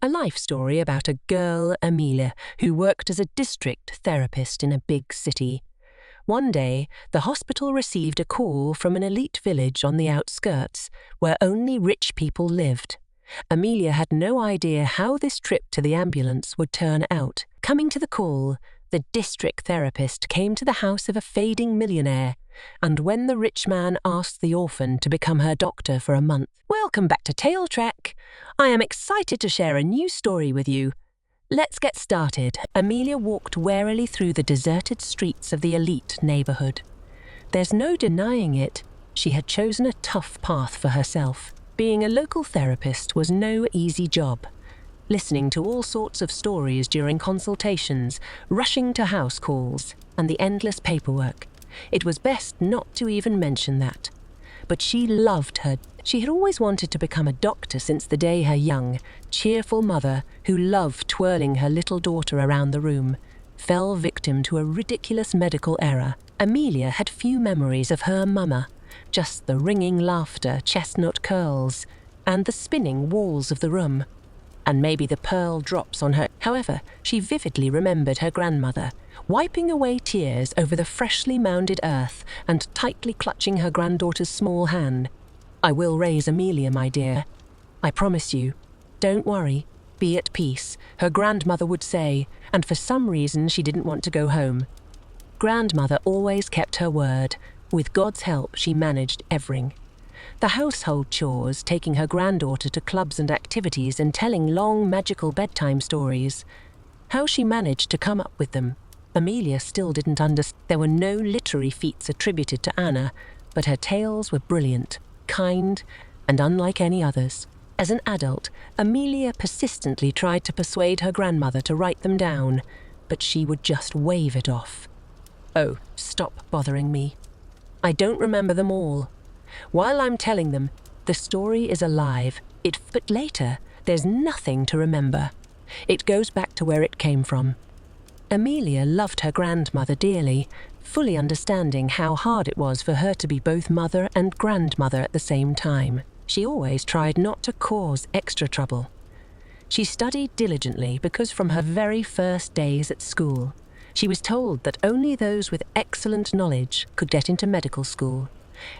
a life story about a girl, Amelia, who worked as a district therapist in a big city. One day, the hospital received a call from an elite village on the outskirts, where only rich people lived. Amelia had no idea how this trip to the ambulance would turn out. Coming to the call, the district therapist came to the house of a fading millionaire, and when the rich man asked the orphan to become her doctor for a month, "Welcome back to Tail Track. I am excited to share a new story with you. Let's get started." Amelia walked warily through the deserted streets of the elite neighborhood. There's no denying it, she had chosen a tough path for herself. Being a local therapist was no easy job. Listening to all sorts of stories during consultations, rushing to house calls, and the endless paperwork. It was best not to even mention that. But she loved her. She had always wanted to become a doctor since the day her young, cheerful mother, who loved twirling her little daughter around the room, fell victim to a ridiculous medical error. Amelia had few memories of her mama, just the ringing laughter, chestnut curls, and the spinning walls of the room, and maybe the pearl drops on her. However, she vividly remembered her grandmother, wiping away tears over the freshly mounded earth and tightly clutching her granddaughter's small hand. "I will raise Amelia, my dear. I promise you. Don't worry. Be at peace," her grandmother would say, and for some reason she didn't want to go home. Grandmother always kept her word. With God's help, she managed everything. The household chores, taking her granddaughter to clubs and activities and telling long magical bedtime stories. How she managed to come up with them, Amelia still didn't understand. There were no literary feats attributed to Anna, but her tales were brilliant, kind, and unlike any others. As an adult, Amelia persistently tried to persuade her grandmother to write them down, but she would just wave it off. "Oh, stop bothering me. I don't remember them all. While I'm telling them, the story is alive. But later, there's nothing to remember. It goes back to where it came from." Amelia loved her grandmother dearly, fully understanding how hard it was for her to be both mother and grandmother at the same time. She always tried not to cause extra trouble. She studied diligently because from her very first days at school, she was told that only those with excellent knowledge could get into medical school,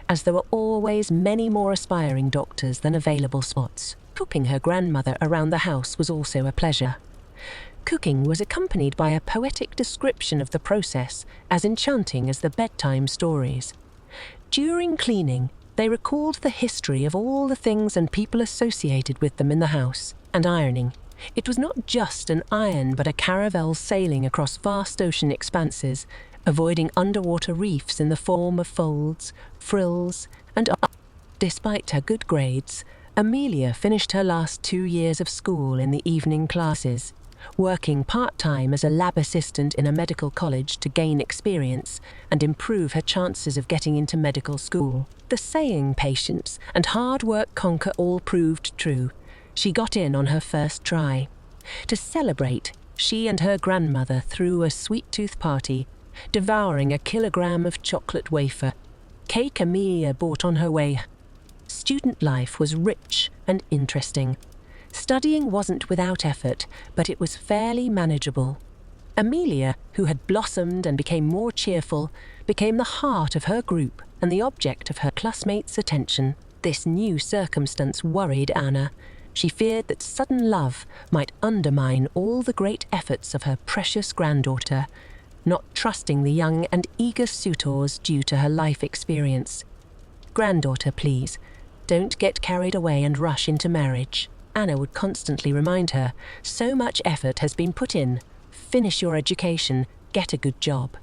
as there were always many more aspiring doctors than available spots. Cooking her grandmother around the house was also a pleasure. Cooking was accompanied by a poetic description of the process, as enchanting as the bedtime stories. During cleaning, they recalled the history of all the things and people associated with them in the house, and ironing. It was not just an iron but a caravel sailing across vast ocean expanses, avoiding underwater reefs in the form of folds, frills, and... Despite her good grades, Amelia finished her last 2 years of school in the evening classes, working part-time as a lab assistant in a medical college to gain experience and improve her chances of getting into medical school. The saying "patience and hard work conquer all" proved true. She got in on her first try. To celebrate, she and her grandmother threw a sweet tooth party, devouring a kilogram of chocolate wafer. Cake Amelia bought on her way. Student life was rich and interesting. Studying wasn't without effort, but it was fairly manageable. Amelia, who had blossomed and became more cheerful, became the heart of her group and the object of her classmates' attention. This new circumstance worried Anna. She feared that sudden love might undermine all the great efforts of her precious granddaughter, not trusting the young and eager suitors due to her life experience. "Granddaughter, please, don't get carried away and rush into marriage," Anna would constantly remind her. "So much effort has been put in. Finish your education, get a good job.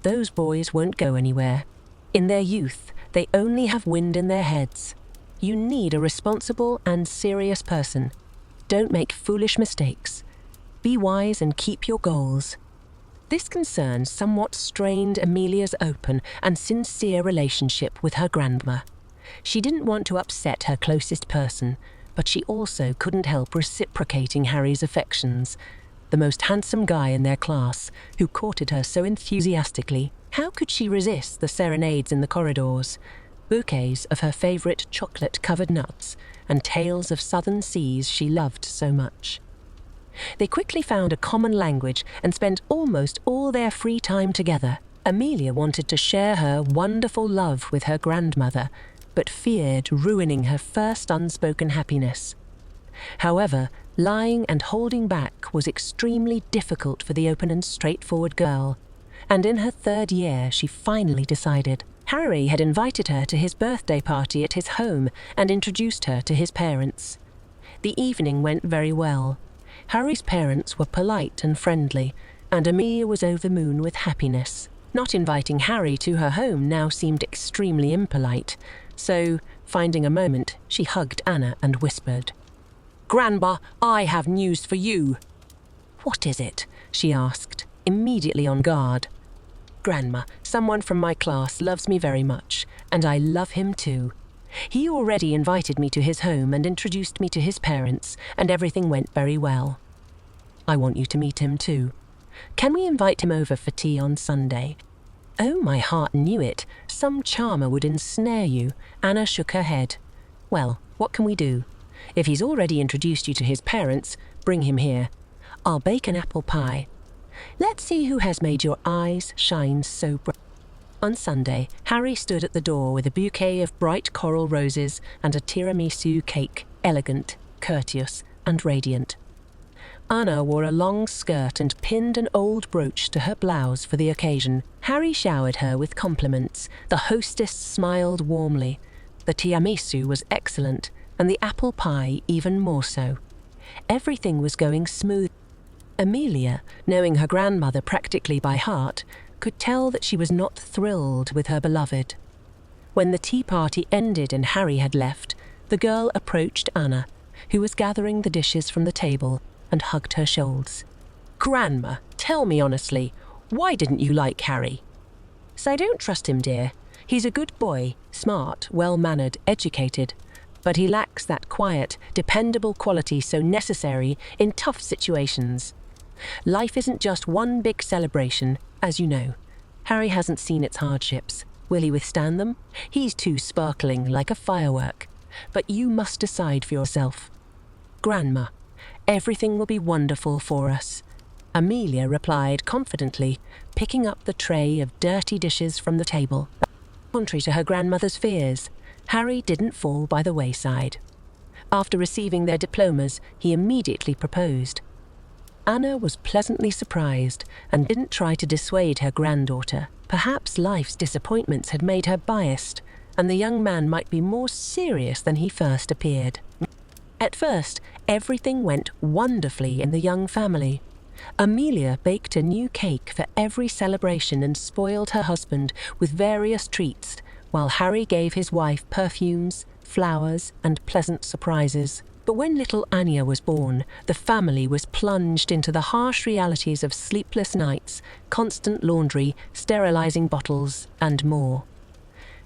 Those boys won't go anywhere. In their youth, they only have wind in their heads. You need a responsible and serious person. Don't make foolish mistakes. Be wise and keep your goals." This concern somewhat strained Amelia's open and sincere relationship with her grandma. She didn't want to upset her closest person, but she also couldn't help reciprocating Harry's affections, the most handsome guy in their class, who courted her so enthusiastically. How could she resist the serenades in the corridors, bouquets of her favorite chocolate-covered nuts, and tales of southern seas she loved so much? They quickly found a common language and spent almost all their free time together. Amelia wanted to share her wonderful love with her grandmother, but feared ruining her first unspoken happiness. However, lying and holding back was extremely difficult for the open and straightforward girl, and in her 3rd year she finally decided. Harry had invited her to his birthday party at his home and introduced her to his parents. The evening went very well. Harry's parents were polite and friendly, and Amelia was over the moon with happiness. Not inviting Harry to her home now seemed extremely impolite, so, finding a moment, she hugged Anna and whispered, "Grandma, I have news for you." "What is it?" she asked, immediately on guard. "Grandma, someone from my class loves me very much, and I love him too. He already invited me to his home and introduced me to his parents, and everything went very well. I want you to meet him too. Can we invite him over for tea on Sunday?" "Oh, my heart knew it. Some charmer would ensnare you." Anna shook her head. "Well, what can we do? If he's already introduced you to his parents, bring him here. I'll bake an apple pie. Let's see who has made your eyes shine so bright." On Sunday, Harry stood at the door with a bouquet of bright coral roses and a tiramisu cake, elegant, courteous, and radiant. Anna wore a long skirt and pinned an old brooch to her blouse for the occasion. Harry showered her with compliments. The hostess smiled warmly. The tiramisu was excellent, and the apple pie even more so. Everything was going smooth. Amelia, knowing her grandmother practically by heart, could tell that she was not thrilled with her beloved. When the tea party ended and Harry had left, the girl approached Anna, who was gathering the dishes from the table, and hugged her shoulders. "Grandma, tell me honestly, why didn't you like Harry?" "So I don't trust him, dear. He's a good boy, smart, well-mannered, educated, but he lacks that quiet, dependable quality so necessary in tough situations. Life isn't just one big celebration, as you know. Harry hasn't seen its hardships. Will he withstand them? He's too sparkling, like a firework. But you must decide for yourself. Grandma, everything will be wonderful for us." Amelia replied confidently, picking up the tray of dirty dishes from the table. Contrary to her grandmother's fears, Harry didn't fall by the wayside. After receiving their diplomas, he immediately proposed. Anna was pleasantly surprised and didn't try to dissuade her granddaughter. Perhaps life's disappointments had made her biased, and the young man might be more serious than he first appeared. At first, everything went wonderfully in the young family. Amelia baked a new cake for every celebration and spoiled her husband with various treats, while Harry gave his wife perfumes, flowers, and pleasant surprises. But when little Anya was born, the family was plunged into the harsh realities of sleepless nights, constant laundry, sterilizing bottles, and more.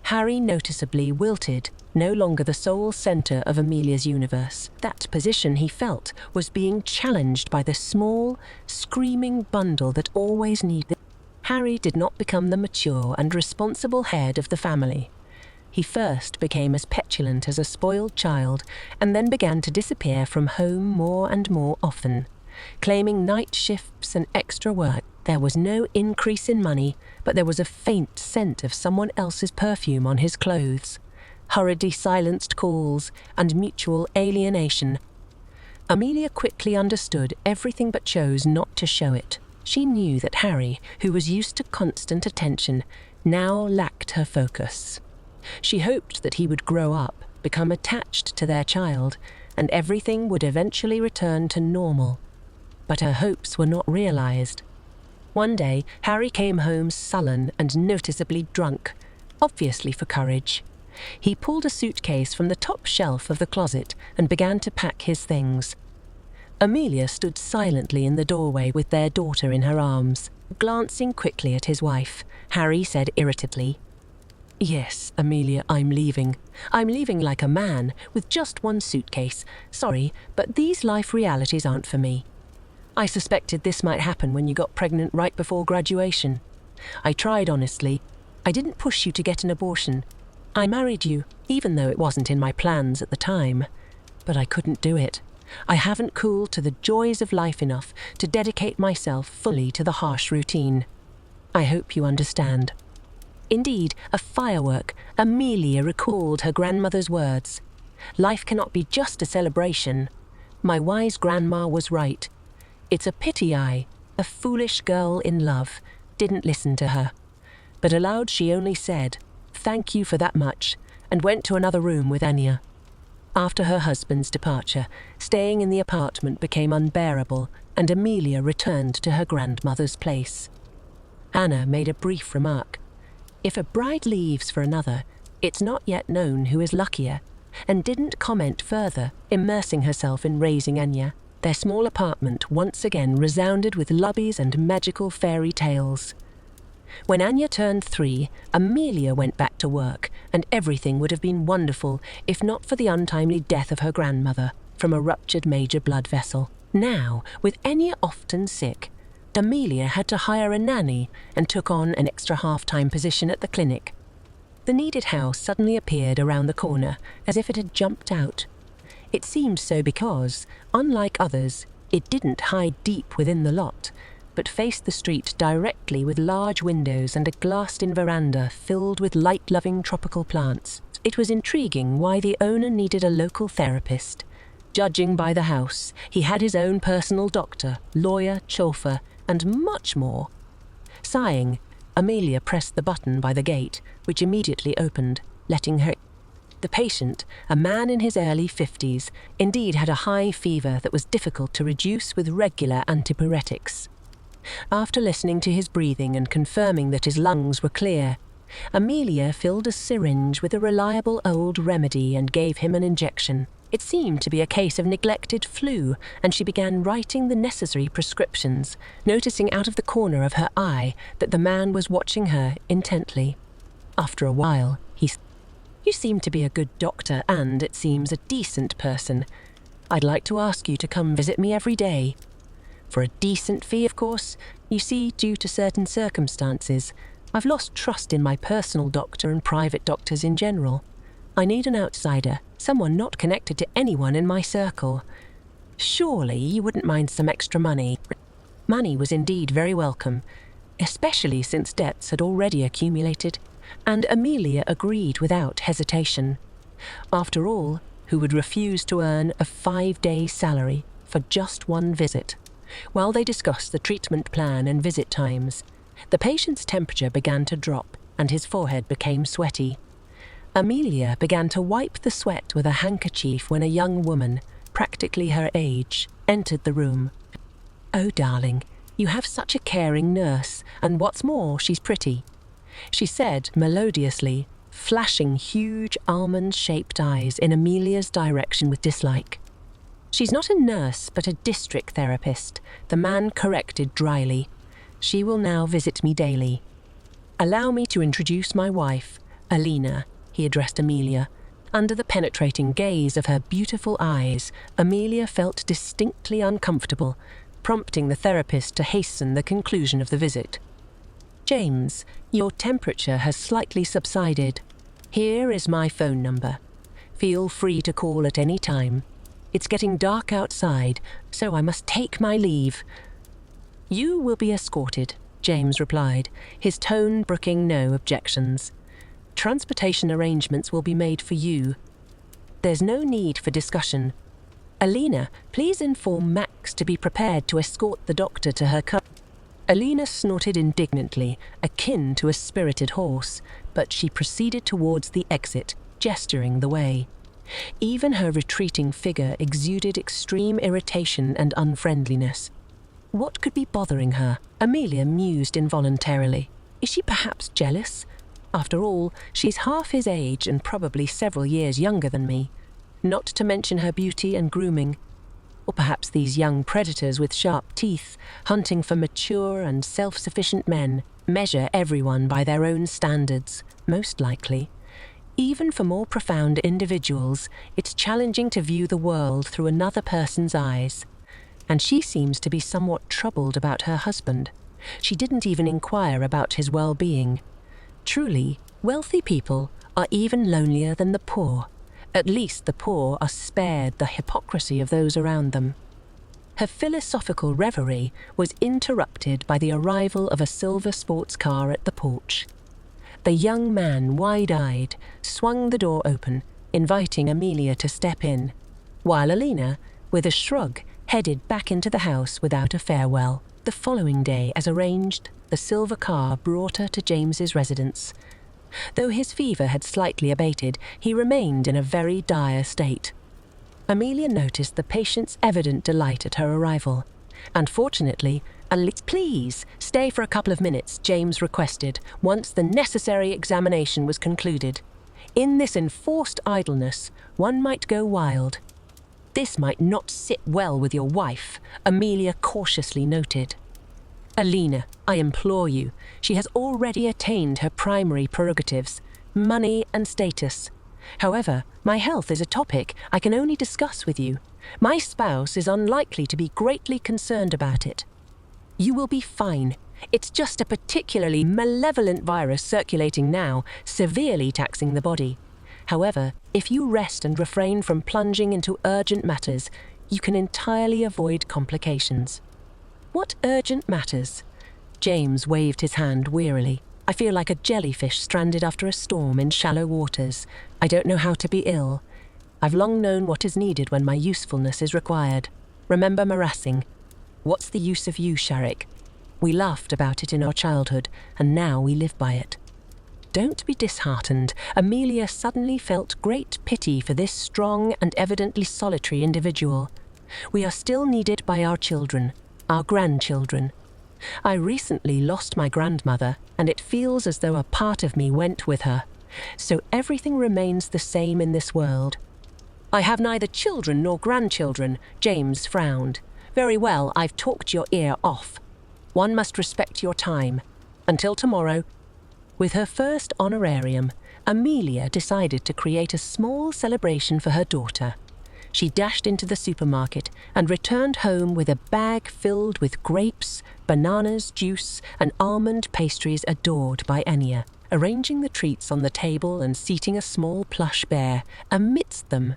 Harry noticeably wilted, no longer the sole center of Amelia's universe. That position, he felt, was being challenged by the small, screaming bundle that always needed. Harry did not become the mature and responsible head of the family. He first became as petulant as a spoiled child, and then began to disappear from home more and more often, claiming night shifts and extra work. There was no increase in money, but there was a faint scent of someone else's perfume on his clothes, hurriedly silenced calls, and mutual alienation. Amelia quickly understood everything but chose not to show it. She knew that Harry, who was used to constant attention, now lacked her focus. She hoped that he would grow up, become attached to their child, and everything would eventually return to normal. But her hopes were not realized. One day, Harry came home sullen and noticeably drunk, obviously for courage. He pulled a suitcase from the top shelf of the closet and began to pack his things. Amelia stood silently in the doorway with their daughter in her arms. Glancing quickly at his wife, Harry said irritably, "Yes, Amelia, I'm leaving. I'm leaving like a man, with just one suitcase. Sorry, but these life realities aren't for me. I suspected this might happen when you got pregnant right before graduation. I tried honestly. I didn't push you to get an abortion. I married you, even though it wasn't in my plans at the time. But I couldn't do it. I haven't cooled to the joys of life enough to dedicate myself fully to the harsh routine. I hope you understand." Indeed, a firework, Amelia recalled her grandmother's words. Life cannot be just a celebration. My wise grandma was right. It's a pity I, a foolish girl in love, didn't listen to her. But aloud she only said, "Thank you for that much," and went to another room with Anya. After her husband's departure, staying in the apartment became unbearable, and Amelia returned to her grandmother's place. Anna made a brief remark. If a bride leaves for another, it's not yet known who is luckier, and didn't comment further, immersing herself in raising Anya. Their small apartment once again resounded with lubbies and magical fairy tales. When Anya turned 3, Amelia went back to work, and everything would have been wonderful if not for the untimely death of her grandmother from a ruptured major blood vessel. Now, with Anya often sick, Amelia had to hire a nanny and took on an extra half-time position at the clinic. The needed house suddenly appeared around the corner, as if it had jumped out. It seemed so because, unlike others, it didn't hide deep within the lot, but faced the street directly with large windows and a glassed-in veranda filled with light-loving tropical plants. It was intriguing why the owner needed a local therapist. Judging by the house, he had his own personal doctor, lawyer, chauffeur, and much more. Sighing, Amelia pressed the button by the gate, which immediately opened, letting her. The patient, a man in his early 50s, indeed had a high fever that was difficult to reduce with regular antipyretics. After listening to his breathing and confirming that his lungs were clear, Amelia filled a syringe with a reliable old remedy and gave him an injection. It seemed to be a case of neglected flu, and she began writing the necessary prescriptions, noticing out of the corner of her eye that the man was watching her intently. After a while, he said, "You seem to be a good doctor and, it seems, a decent person. I'd like to ask you to come visit me every day. For a decent fee, of course. You see, due to certain circumstances, I've lost trust in my personal doctor and private doctors in general. I need an outsider, someone not connected to anyone in my circle. Surely you wouldn't mind some extra money." Money was indeed very welcome, especially since debts had already accumulated, and Amelia agreed without hesitation. After all, who would refuse to earn a 5-day salary for just one visit? While they discussed the treatment plan and visit times, the patient's temperature began to drop and his forehead became sweaty. Amelia began to wipe the sweat with a handkerchief when a young woman, practically her age, entered the room. "Oh, darling, you have such a caring nurse, and what's more, she's pretty," she said melodiously, flashing huge almond-shaped eyes in Amelia's direction with dislike. "She's not a nurse, but a district therapist," the man corrected dryly. "She will now visit me daily. Allow me to introduce my wife, Alina," he addressed Amelia. Under the penetrating gaze of her beautiful eyes, Amelia felt distinctly uncomfortable, prompting the therapist to hasten the conclusion of the visit. "James, your temperature has slightly subsided. Here is my phone number. Feel free to call at any time. It's getting dark outside, so I must take my leave." "You will be escorted," James replied, his tone brooking no objections. "Transportation arrangements will be made for you. There's no need for discussion. Alina, please inform Max to be prepared to escort the doctor to her car." Alina snorted indignantly, akin to a spirited horse, but she proceeded towards the exit, gesturing the way. Even her retreating figure exuded extreme irritation and unfriendliness. What could be bothering her? Amelia mused involuntarily. Is she perhaps jealous? After all, she's half his age and probably several years younger than me. Not to mention her beauty and grooming. Or perhaps these young predators with sharp teeth, hunting for mature and self-sufficient men, measure everyone by their own standards, most likely. Even for more profound individuals, it's challenging to view the world through another person's eyes. And she seems to be somewhat troubled about her husband. She didn't even inquire about his well-being. Truly, wealthy people are even lonelier than the poor, At least the poor are spared the hypocrisy of those around them. Her philosophical reverie was interrupted by the arrival of a silver sports car at the porch. The young man, wide-eyed, swung the door open, inviting Amelia to step in, while Alina, with a shrug, headed back into the house without a farewell. The following day, as arranged, the silver car brought her to James's residence. Though his fever had slightly abated, he remained in a very dire state. Amelia noticed the patient's evident delight at her arrival. Unfortunately, "Please, stay for a couple of minutes," James requested, once the necessary examination was concluded. In this enforced idleness, one might go wild. "This might not sit well with your wife," Amelia cautiously noted. "Alina, I implore you, she has already attained her primary prerogatives, money and status. However, my health is a topic I can only discuss with you. My spouse is unlikely to be greatly concerned about it. You will be fine. It's just a particularly malevolent virus circulating now, severely taxing the body. However, if you rest and refrain from plunging into urgent matters, you can entirely avoid complications." "What urgent matters?" James waved his hand wearily. "I feel like a jellyfish stranded after a storm in shallow waters. I don't know how to be ill. I've long known what is needed when my usefulness is required. Remember Marassing. What's the use of you, Sharik? We laughed about it in our childhood, and now we live by it." Don't be disheartened. Amelia suddenly felt great pity for this strong and evidently solitary individual. We are still needed by our children, our grandchildren. I recently lost my grandmother, and it feels as though a part of me went with her. So everything remains the same in this world. "I have neither children nor grandchildren," James frowned. "Very well, I've talked your ear off. One must respect your time. Until tomorrow." With her first honorarium, Amelia decided to create a small celebration for her daughter. She dashed into the supermarket and returned home with a bag filled with grapes, bananas, juice, and almond pastries adored by Anya. Arranging the treats on the table and seating a small plush bear amidst them,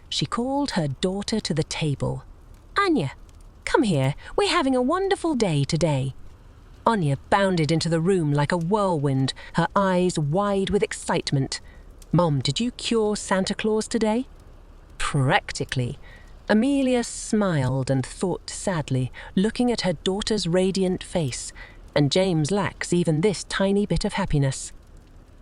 she called her daughter to the table. "Anya, come here. We're having a wonderful day today." Anya bounded into the room like a whirlwind, her eyes wide with excitement. "Mom, did you cure Santa Claus today?" "Practically." Amelia smiled and thought sadly, looking at her daughter's radiant face, and James lacks even this tiny bit of happiness.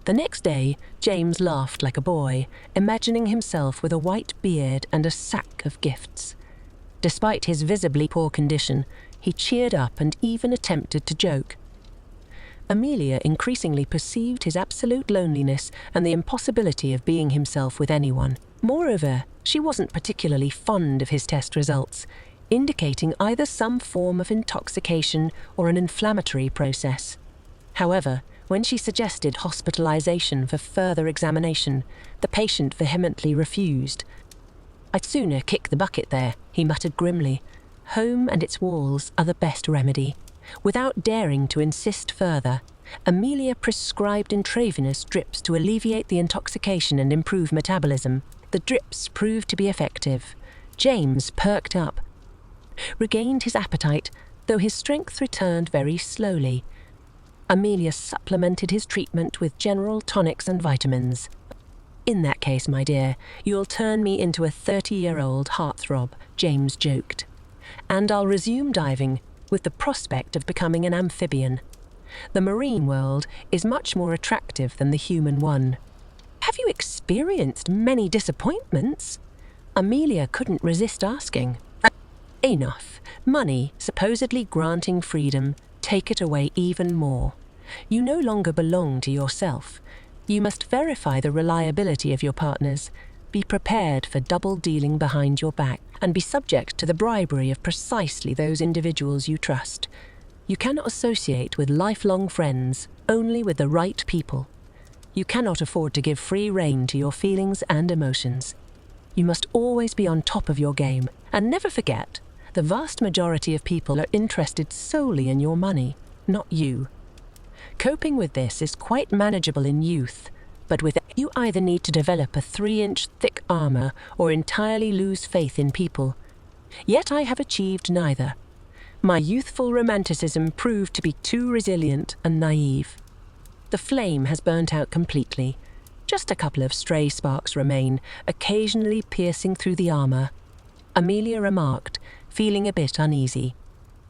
The next day, James laughed like a boy, imagining himself with a white beard and a sack of gifts. Despite his visibly poor condition, he cheered up and even attempted to joke. Amelia increasingly perceived his absolute loneliness and the impossibility of being himself with anyone. Moreover, she wasn't particularly fond of his test results, indicating either some form of intoxication or an inflammatory process. However, when she suggested hospitalization for further examination, the patient vehemently refused. "I'd sooner kick the bucket there," he muttered grimly. "Home and its walls are the best remedy." Without daring to insist further, Amelia prescribed intravenous drips to alleviate the intoxication and improve metabolism. The drips proved to be effective. James perked up, regained his appetite, though his strength returned very slowly. Amelia supplemented his treatment with general tonics and vitamins. "In that case, my dear, you'll turn me into a 30-year-old heartthrob," James joked. "And I'll resume diving with the prospect of becoming an amphibian. The marine world is much more attractive than the human one." "Have you experienced many disappointments?" Amelia couldn't resist asking. "Enough. Money, supposedly granting freedom, take it away even more. You no longer belong to yourself. You must verify the reliability of your partners, be prepared for double dealing behind your back, and be subject to the bribery of precisely those individuals you trust. You cannot associate with lifelong friends, only with the right people. You cannot afford to give free rein to your feelings and emotions. You must always be on top of your game, and never forget, the vast majority of people are interested solely in your money, not you. Coping with this is quite manageable in youth, but with it, you either need to develop a 3-inch thick armor or entirely lose faith in people. Yet I have achieved neither. My youthful romanticism proved to be too resilient and naive. The flame has burnt out completely. Just a couple of stray sparks remain, occasionally piercing through the armor. Amelia remarked, feeling a bit uneasy.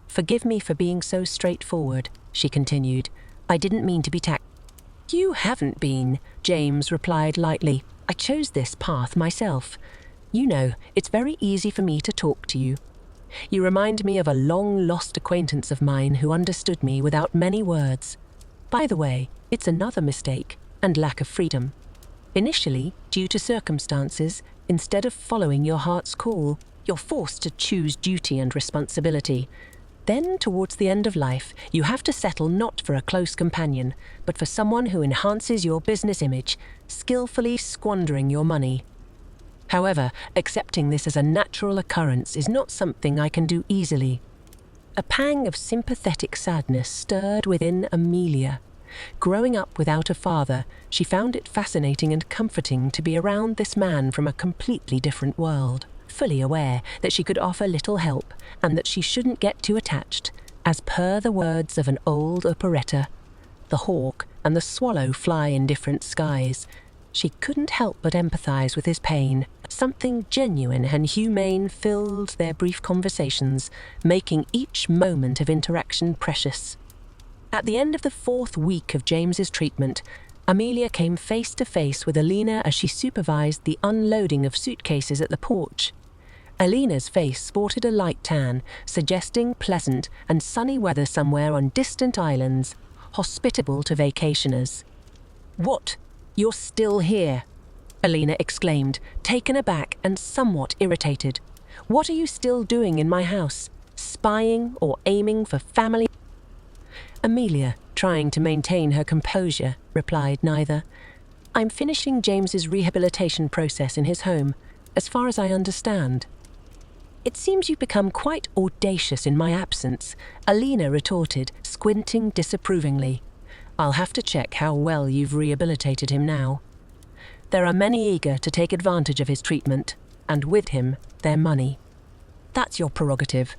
"Forgive me for being so straightforward," she continued. "I didn't mean to be "You haven't been," James replied lightly. "I chose this path myself. You know, it's very easy for me to talk to you. You remind me of a long-lost acquaintance of mine who understood me without many words. By the way, it's another mistake and lack of freedom. Initially, due to circumstances, instead of following your heart's call, you're forced to choose duty and responsibility. Then, towards the end of life, you have to settle not for a close companion, but for someone who enhances your business image, skillfully squandering your money. However, accepting this as a natural occurrence is not something I can do easily." A pang of sympathetic sadness stirred within Amelia. Growing up without a father, she found it fascinating and comforting to be around this man from a completely different world. Fully aware that she could offer little help and that she shouldn't get too attached, as per the words of an old operetta, "The hawk and the swallow fly in different skies," she couldn't help but empathize with his pain. Something genuine and humane filled their brief conversations, making each moment of interaction precious. At the end of the 4th week of James's treatment, Amelia came face to face with Alina as she supervised the unloading of suitcases at the porch. Alina's face sported a light tan, suggesting pleasant and sunny weather somewhere on distant islands, hospitable to vacationers. "What? You're still here?" Alina exclaimed, taken aback and somewhat irritated. "What are you still doing in my house? Spying or aiming for family?" Amelia, trying to maintain her composure, replied neither. "I'm finishing James's rehabilitation process in his home, as far as I understand." "It seems you've become quite audacious in my absence," Alina retorted, squinting disapprovingly. "I'll have to check how well you've rehabilitated him now. There are many eager to take advantage of his treatment, and with him, their money." "That's your prerogative.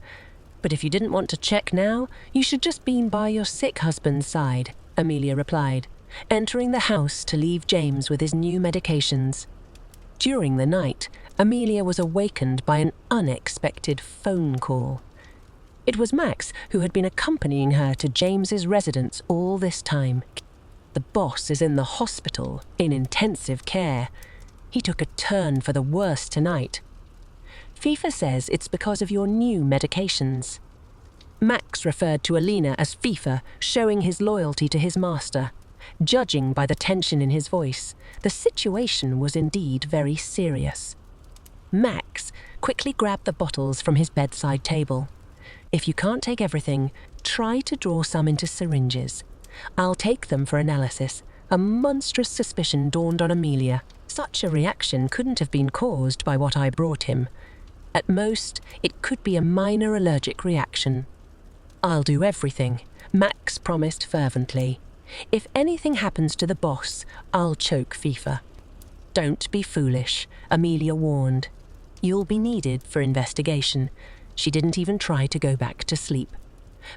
But if you didn't want to check now, you should just been by your sick husband's side," Amelia replied, entering the house to leave James with his new medications. During the night, Amelia was awakened by an unexpected phone call. It was Max, who had been accompanying her to James's residence all this time. "The boss is in the hospital, in intensive care. He took a turn for the worse tonight. FIFA says it's because of your new medications." Max referred to Alina as FIFA, showing his loyalty to his master. Judging by the tension in his voice, the situation was indeed very serious. Max quickly grabbed the bottles from his bedside table. "If you can't take everything, try to draw some into syringes. I'll take them for analysis." A monstrous suspicion dawned on Amelia. Such a reaction couldn't have been caused by what I brought him. At most, it could be a minor allergic reaction. "I'll do everything," Max promised fervently. "If anything happens to the boss, I'll choke FIFA." "Don't be foolish," Amelia warned. "You'll be needed for investigation." She didn't even try to go back to sleep.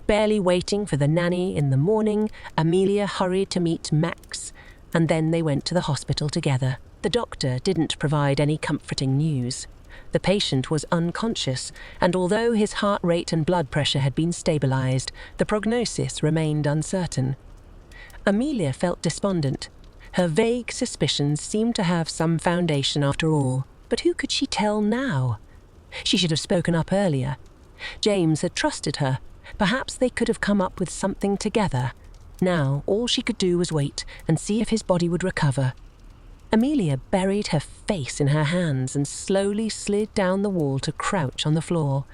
Barely waiting for the nanny in the morning, Amelia hurried to meet Max, and then they went to the hospital together. The doctor didn't provide any comforting news. The patient was unconscious, and although his heart rate and blood pressure had been stabilized, the prognosis remained uncertain. Amelia felt despondent. Her vague suspicions seemed to have some foundation after all, but who could she tell now? She should have spoken up earlier. James had trusted her. Perhaps they could have come up with something together. Now, all she could do was wait and see if his body would recover. Amelia buried her face in her hands and slowly slid down the wall to crouch on the floor.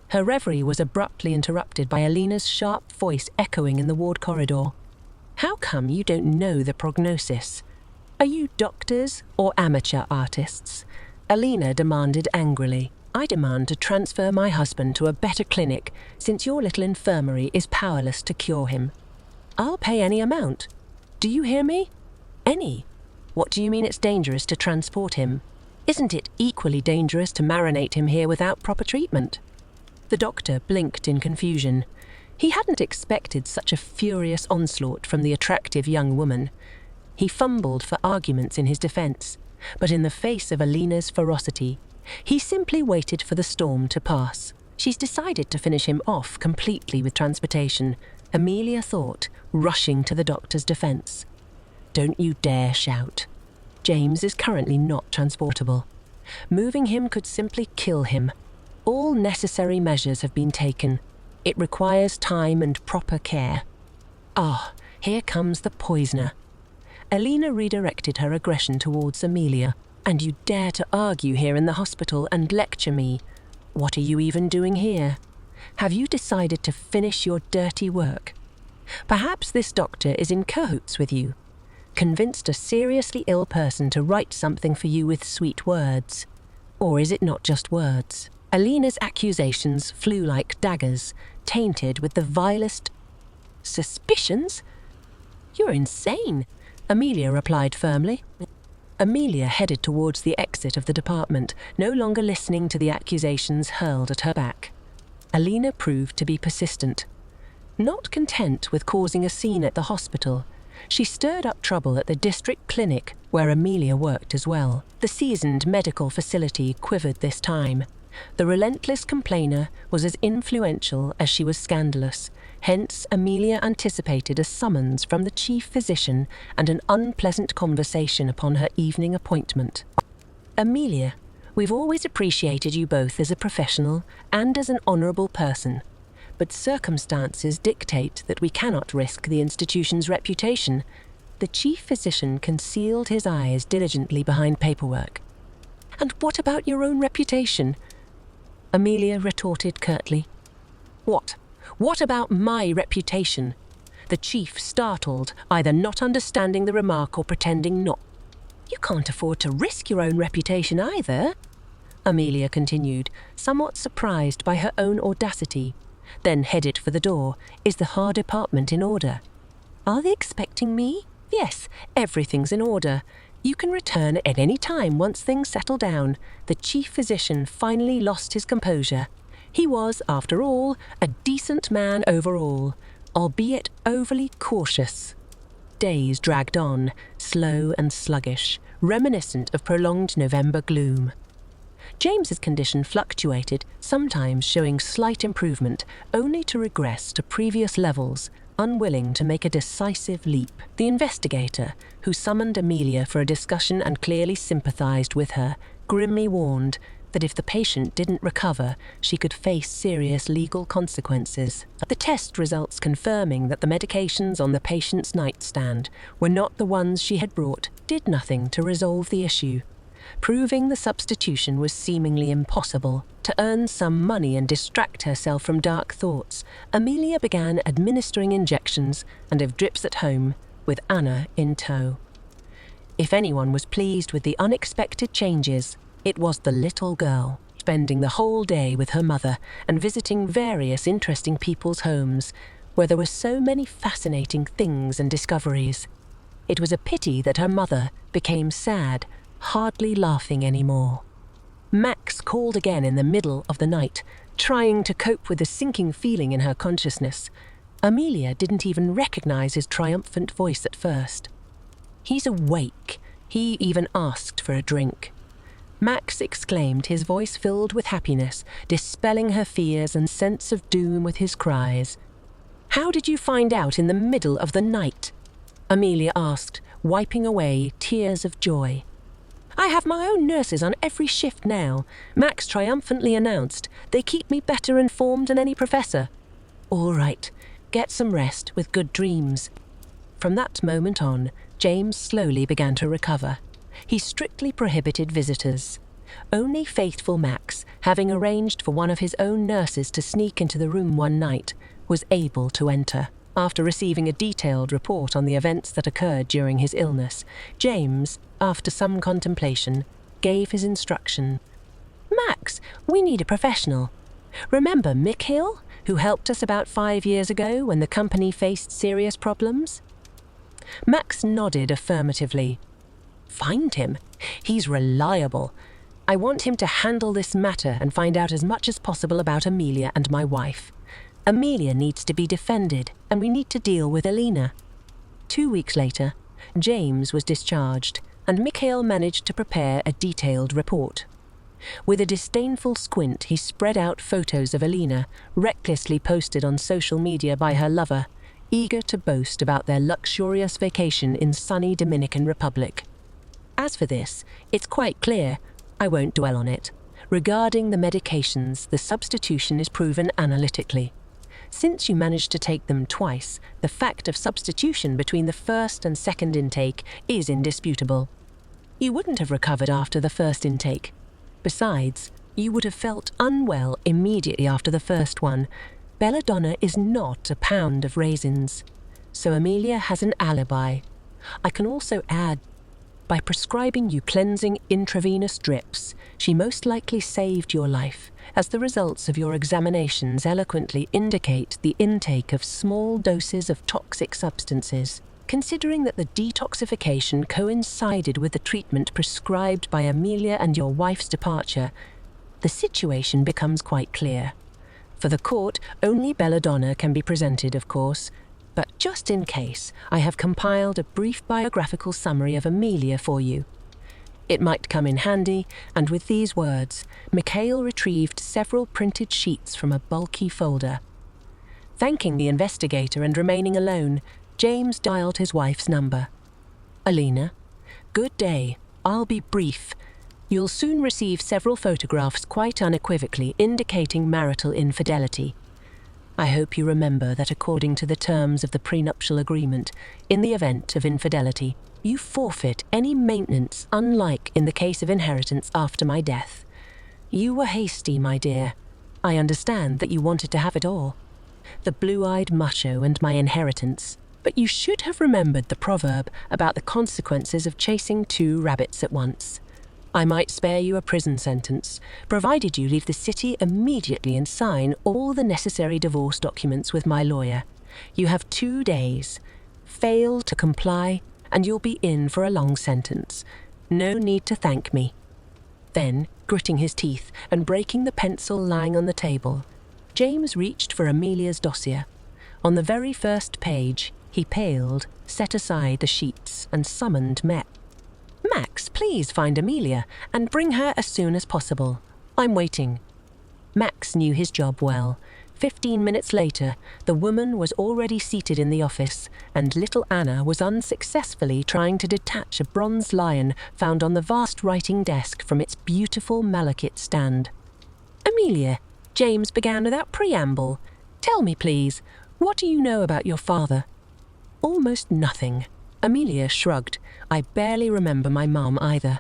Her reverie was abruptly interrupted by Alina's sharp voice echoing in the ward corridor. "How come you don't know the prognosis? Are you doctors or amateur artists?" Alina demanded angrily. "I demand to transfer my husband to a better clinic, since your little infirmary is powerless to cure him. I'll pay any amount. Do you hear me? Any. What do you mean it's dangerous to transport him? Isn't it equally dangerous to marinate him here without proper treatment? The doctor blinked in confusion. He hadn't expected such a furious onslaught from the attractive young woman. He fumbled for arguments in his defense, but in the face of Alina's ferocity, he simply waited for the storm to pass. She's decided to finish him off completely with transportation, Amelia thought, rushing to the doctor's defense. Don't you dare shout. James is currently not transportable. Moving him could simply kill him. All necessary measures have been taken. It requires time and proper care. Ah, here comes the poisoner. Alina redirected her aggression towards Amelia. And you dare to argue here in the hospital and lecture me? What are you even doing here? Have you decided to finish your dirty work? Perhaps this doctor is in cahoots with you, convinced a seriously ill person to write something for you with sweet words. Or is it not just words? Alina's accusations flew like daggers, tainted with the vilest suspicions. You're insane, Amelia replied firmly. Amelia headed towards the exit of the department, no longer listening to the accusations hurled at her back. Alina proved to be persistent. Not content with causing a scene at the hospital, she stirred up trouble at the district clinic where Amelia worked as well. The seasoned medical facility quivered this time. The relentless complainer was as influential as she was scandalous. Hence, Amelia anticipated a summons from the chief physician and an unpleasant conversation upon her evening appointment. Amelia, we've always appreciated you both as a professional and as an honourable person, but circumstances dictate that we cannot risk the institution's reputation. The chief physician concealed his eyes diligently behind paperwork. And what about your own reputation? Amelia retorted curtly. What? What about my reputation? The chief startled, either not understanding the remark or pretending not. You can't afford to risk your own reputation either, Amelia continued, somewhat surprised by her own audacity, then headed for the door. Is the Har department in order? Are they expecting me? Yes, everything's in order. You can return at any time once things settle down. The chief physician finally lost his composure. He was, after all, a decent man overall, albeit overly cautious. Days dragged on, slow and sluggish, reminiscent of prolonged November gloom. James's condition fluctuated, sometimes showing slight improvement, only to regress to previous levels, unwilling to make a decisive leap. The investigator, who summoned Amelia for a discussion and clearly sympathized with her, grimly warned that if the patient didn't recover, she could face serious legal consequences. The test results confirming that the medications on the patient's nightstand were not the ones she had brought did nothing to resolve the issue. Proving the substitution was seemingly impossible. To earn some money and distract herself from dark thoughts, Amelia began administering injections and of drips at home, with Anna in tow. If anyone was pleased with the unexpected changes, it was the little girl, spending the whole day with her mother and visiting various interesting people's homes, where there were so many fascinating things and discoveries. It was a pity that her mother became sad, hardly laughing anymore. Max called again in the middle of the night, trying to cope with the sinking feeling in her consciousness. Amelia didn't even recognize his triumphant voice at first. He's awake. He even asked for a drink. Max exclaimed, his voice filled with happiness, dispelling her fears and sense of doom with his cries. How did you find out in the middle of the night? Amelia asked, wiping away tears of joy. I have my own nurses on every shift now, Max triumphantly announced. They keep me better informed than any professor. All right, get some rest with good dreams. From that moment on, James slowly began to recover. He strictly prohibited visitors. Only faithful Max, having arranged for one of his own nurses to sneak into the room one night, was able to enter. After receiving a detailed report on the events that occurred during his illness, James, after some contemplation, gave his instruction. Max, we need a professional. Remember Mick Hill, who helped us about 5 years ago when the company faced serious problems? Max nodded affirmatively. Find him? He's reliable. I want him to handle this matter and find out as much as possible about Amelia and my wife. Amelia needs to be defended, and we need to deal with Alina." 2 weeks later, James was discharged, and Mikhail managed to prepare a detailed report. With a disdainful squint, he spread out photos of Alina, recklessly posted on social media by her lover, eager to boast about their luxurious vacation in sunny Dominican Republic. As for this, it's quite clear. I won't dwell on it. Regarding the medications, the substitution is proven analytically. Since you managed to take them twice, the fact of substitution between the first and second intake is indisputable. You wouldn't have recovered after the first intake. Besides, you would have felt unwell immediately after the first one. Belladonna is not a pound of raisins. So Amelia has an alibi. I can also add, by prescribing you cleansing intravenous drips, she most likely saved your life, as the results of your examinations eloquently indicate the intake of small doses of toxic substances. Considering that the detoxification coincided with the treatment prescribed by Amelia and your wife's departure, the situation becomes quite clear. For the court, only Belladonna can be presented, of course, but just in case, I have compiled a brief biographical summary of Amelia for you. It might come in handy, and with these words, Mikhail retrieved several printed sheets from a bulky folder. Thanking the investigator and remaining alone, James dialed his wife's number. "Alina, good day. I'll be brief. You'll soon receive several photographs quite unequivocally indicating marital infidelity. I hope you remember that according to the terms of the prenuptial agreement, in the event of infidelity, you forfeit any maintenance, unlike in the case of inheritance after my death. You were hasty, my dear. I understand that you wanted to have it all. The blue-eyed macho and my inheritance. But you should have remembered the proverb about the consequences of chasing 2 rabbits at once. I might spare you a prison sentence, provided you leave the city immediately and sign all the necessary divorce documents with my lawyer. You have 2 days. Fail to comply, and you'll be in for a long sentence. No need to thank me." Then, gritting his teeth and breaking the pencil lying on the table, James reached for Amelia's dossier. On the very first page, he paled, set aside the sheets, and summoned Max, please find Amelia and bring her as soon as possible. I'm waiting." Max knew his job well. 15 minutes later, the woman was already seated in the office, and little Anna was unsuccessfully trying to detach a bronze lion found on the vast writing desk from its beautiful malachite stand. "Amelia," James began without preamble, "tell me, please, what do you know about your father?" "Almost nothing." Amelia shrugged. "I barely remember my mum either.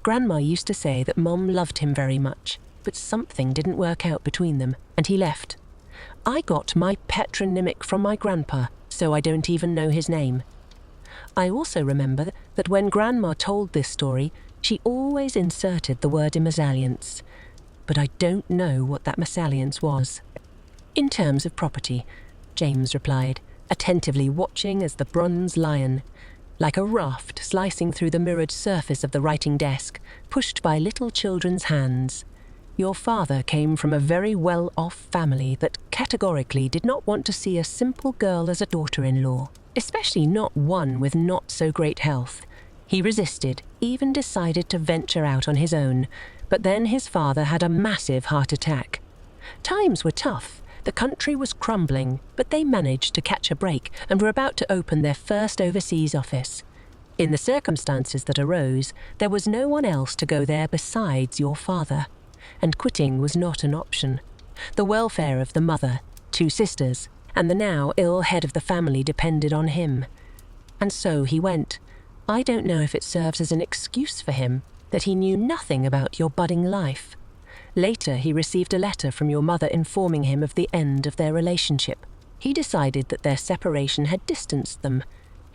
Grandma used to say that Mum loved him very much, but something didn't work out between them, and he left. I got my patronymic from my grandpa, so I don't even know his name. I also remember that when Grandma told this story, she always inserted the word in mesalliance, but I don't know what that mesalliance was." "In terms of property," James replied, attentively watching as the bronze lion, like a raft slicing through the mirrored surface of the writing desk, pushed by little children's hands. "Your father came from a very well-off family that categorically did not want to see a simple girl as a daughter-in-law, especially not one with not so great health. He resisted, even decided to venture out on his own, but then his father had a massive heart attack. Times were tough. The country was crumbling, but they managed to catch a break and were about to open their first overseas office. In the circumstances that arose, there was no one else to go there besides your father, and quitting was not an option. The welfare of the mother, 2 sisters, and the now ill head of the family depended on him. And so he went. I don't know if it serves as an excuse for him that he knew nothing about your budding life. Later, he received a letter from your mother informing him of the end of their relationship. He decided that their separation had distanced them.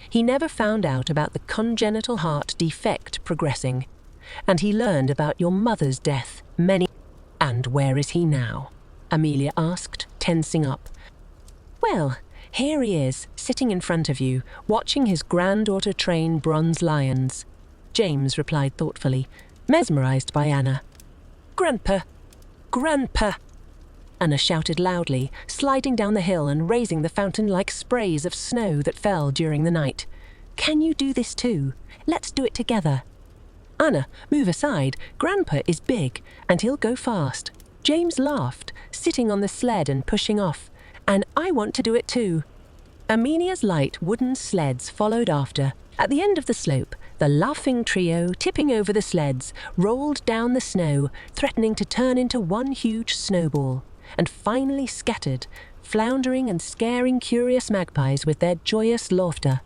He never found out about the congenital heart defect progressing, and he learned about your mother's death And where is he now?" Amelia asked, tensing up. "Well, here he is, sitting in front of you, watching his granddaughter train bronze lions." James replied thoughtfully, mesmerized by Anna. "Grandpa! Grandpa!" Anna shouted loudly, sliding down the hill and raising the fountain like sprays of snow that fell during the night. "Can you do this too? Let's do it together." "Anna, move aside. Grandpa is big, and he'll go fast." James laughed, sitting on the sled and pushing off. "And I want to do it too." Amelia's light wooden sleds followed after. At the end of the slope, the laughing trio, tipping over the sleds, rolled down the snow, threatening to turn into one huge snowball, and finally scattered, floundering and scaring curious magpies with their joyous laughter.